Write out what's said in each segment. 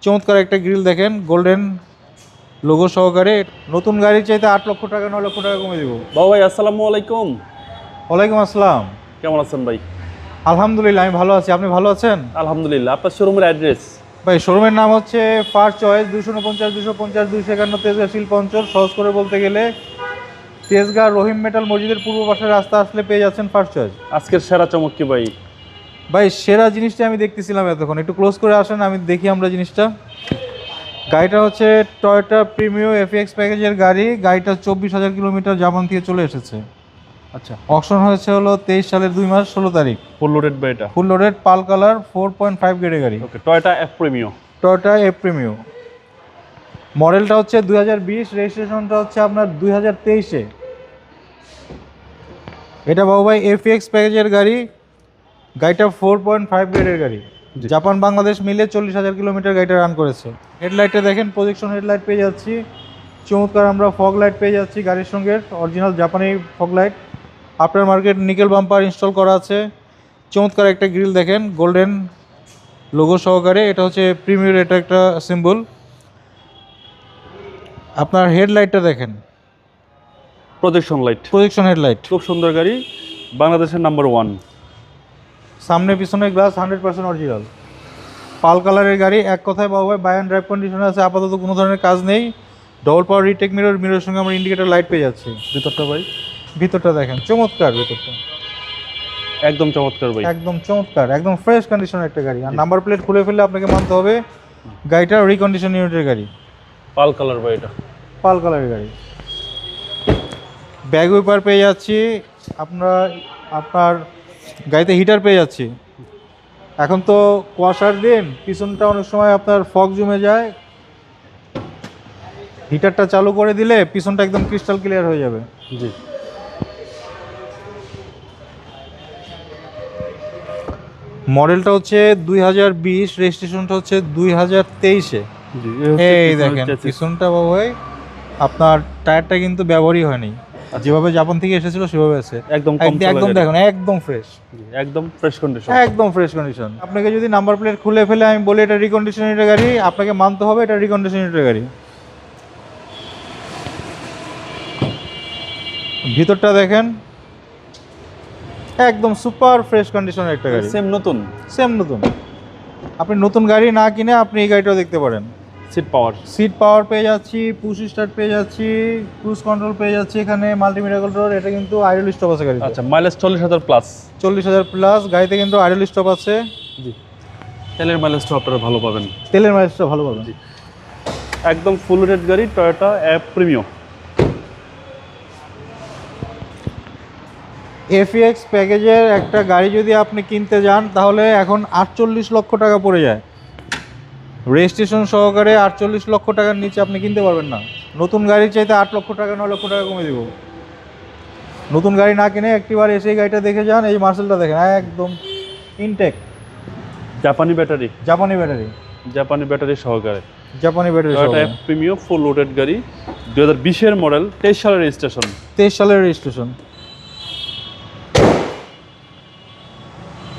চমৎকার একটা গ্রিল দেখেন, গোল্ডেন লোগো সহকারে। নতুন গাড়ির চাইতে 8 লক্ষ টাকা 9 লক্ষ টাকা কমে দিব। বাবু ভাই আসসালামু আলাইকুম। ওয়ালাইকুম আসসালাম। কেমন আছেন ভাই? আলহামদুলিল্লাহ, আমি ভালো আছি। আপনি ভালো আছেন? আলহামদুলিল্লাহ। আপনার শোরুমের অ্যাড্রেস? ভাই, শোরুমের নাম হচ্ছে ফার্স্ট চয়েস, 249 250 251 তেজগাঁ শিল্প অঞ্চল। সহজ করে বলতে গেলে তেজগাঁ রহিম মেটাল মসজিদের পূর্ব পাশের রাস্তা আসলে পেয়ে যাচ্ছেন ফার্স্ট চয়েস। আজকের সেরা চমক কি ভাই? ভাই, সেরা জিনিসটা আমি দেখতেছিলাম এতক্ষণ, একটু ক্লোজ করে আসেন, আমি দেখি আমরা জিনিসটা। গাড়িটা হচ্ছে টয়োটা প্রিমিও এফএক্স প্যাকেজের গাড়ি। গাড়িটা 24,000 কিলোমিটার জাপান থেকে চলে এসেছে। আচ্ছা, অকশন হয়েছে হলো 23 সালের 2 মাস 16 তারিখ। ফুল লোডেড ভাই এটা? ফুল লোডেড, পাল কালার, 4.5 গ্রেডের গাড়ি। Okay, Toyota F Premio. Toyota F Premio. মডেলটা হচ্ছে 2020, রেজিস্ট্রেশনটা হচ্ছে আপনার 2023-এ। এটা বাবু ভাই এফএক্স প্যাকেজের গাড়ি। গাড়িটা 4.5 গ্রেডের গাড়ি। জাপান বাংলাদেশ মিলে 40,000 কিলোমিটার গাড়িটা রান করেছে। হেডলাইটটা দেখেন, প্রজেকশন হেডলাইট পেয়ে যাচ্ছি। চমৎকার আমরা ফগ লাইট পেয়ে যাচ্ছি গাড়ির সঙ্গে, অরিজিনাল জাপানি fog light. After market nickel bumper install করা আছে। চমৎকার একটা গ্রিল দেখেন, গোল্ডেন লোগো সহকারে। এটা হচ্ছে প্রিমিয়ার, এটা একটা সিম্বল। আপনার হেডলাইটটা দেখেন, প্রজেকশন লাইট, প্রজেকশন হেডলাইট। খুব সুন্দর গাড়ি, বাংলাদেশের নাম্বার 1। সামনে পিছনে গ্লাস 100% অরিজিনাল। পাল কালারের গাড়ি। এক কথায় বাবু ভাই বাই অ্যান্ড ড্রাইভ কন্ডিশনে আছে, আপাতত কোনো ধরনের কাজ নেই। ডবল পাওয়ার রিটেক মিরর, মিররের সঙ্গে আমরা ইন্ডিকেটর লাইট পেয়ে যাচ্ছি। ভিতরটা ভাই? ভিতরটা দেখেন, চমৎকার ভিতরটা, একদম চমৎকার ভাই, একদম চমৎকার, একদম ফ্রেশ কন্ডিশনের একটা গাড়ি। আর নাম্বার প্লেট খুলে ফেললে আপনাকে মানতে হবে গাড়িটা রিকন্ডিশন ইউনিটের গাড়ি। পাল কালার ভাই এটা? পাল কালারের গাড়ি। ব্যাগ উইপার পেয়ে যাচ্ছি আপনার গাড়িতে হিটার পেয়ে যাচ্ছি। এখন তো কুয়াশার দিন, পিছনটা অনেক সময় আপনার ফগ জমে যায়। হিটারটা চালু করে দিলে পিছনটা একদম ক্রিস্টাল ক্লিয়ার হয়ে যাবে। জি। মডেলটা হচ্ছে 2020, রেজিস্ট্রেশনটা হচ্ছে 2023-এ। এই দেখেন পিছনটা বাবু ভাই, আপনার টায়ারটা কিন্তু ব্যবহারই হয়নি, যেভাবে জাপান থেকে এসেছিল সেভাবে আছে। একদম একদম দেখুন, একদম ফ্রেশ, একদম ফ্রেশ কন্ডিশন, একদম ফ্রেশ কন্ডিশন। আপনাকে যদি নাম্বার প্লেট খুলে ফেলে আমি বলি এটা রিকন্ডিশন ইউনিটের গাড়ি, আপনাকে মানতে হবে এটা রিকন্ডিশন ইউনিটের গাড়ি। ভিতরটা দেখেন, একদম সুপার ফ্রেশ কন্ডিশনের একটা গাড়ি, সেম নতুন, সেম নতুন। আপনি নতুন গাড়ি না কিনে আপনি এই গাড়িটাও দেখতে পারেন। সিট পাওয়ার পেয়ে যাচ্ছি, পুশ স্টার্ট পেয়ে যাচ্ছি, ক্রুজ কন্ট্রোল পেয়ে যাচ্ছি, এখানে মাল্টিমিডিয়া কন্ট্রোল। এটা কিন্তু আইডল স্টপ আছে গাড়িতে। আচ্ছা, মাইলেজ 40,000 প্লাস। 40,000 প্লাস গাড়িতে কিন্তু আইডল স্টপ আছে। জি, তেলের মাইলেজটা আপনারা ভালো পাবেন। তেলের মাইলেজটা ভালো পাবেন। একদম ফুল লোডেড গাড়ি, টয়োটা এফ প্রিমিও। এফএক্স প্যাকেজের একটা গাড়ি যদি আপনি কিনতে যান তাহলে এখন 48 লক্ষ টাকা পড়ে যায়। রেজিস্ট্রেশন সহকারে 48 লক্ষ টাকার নিচে আপনি কিনতে পারবেন না। নতুন গাড়ির চাইতে 8 লক্ষ টাকা 9 লক্ষ টাকা কমে দিব। নতুন গাড়ি না কিনে একটিবার এসে গাড়িটা দেখে যান। এই মার্সেলটা দেখেন, একদম ইনটেক, জাপানি ব্যাটারি, জাপানি ব্যাটারি, জাপানি ব্যাটারি সহকারে, জাপানি battery. Toyota F Premio full loaded গাড়ি, 2020-এর মডেল, 23 সালের রেজিস্ট্রেশন। 23 সালের রেজিস্ট্রেশন।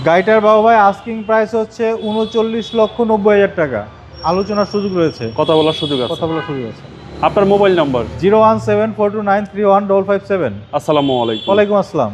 গাড়িটার বাবু ভাই আস্কিং প্রাইস হচ্ছে 39,90,000 টাকা। আলোচনার সুযোগ রয়েছে, কথা বলার সুযোগ আছে, কথা বলার সুযোগ আছে। আপনার মোবাইল নাম্বার? 01742931557। আসসালামু আলাইকুম। ওয়ালাইকুম আসসালাম।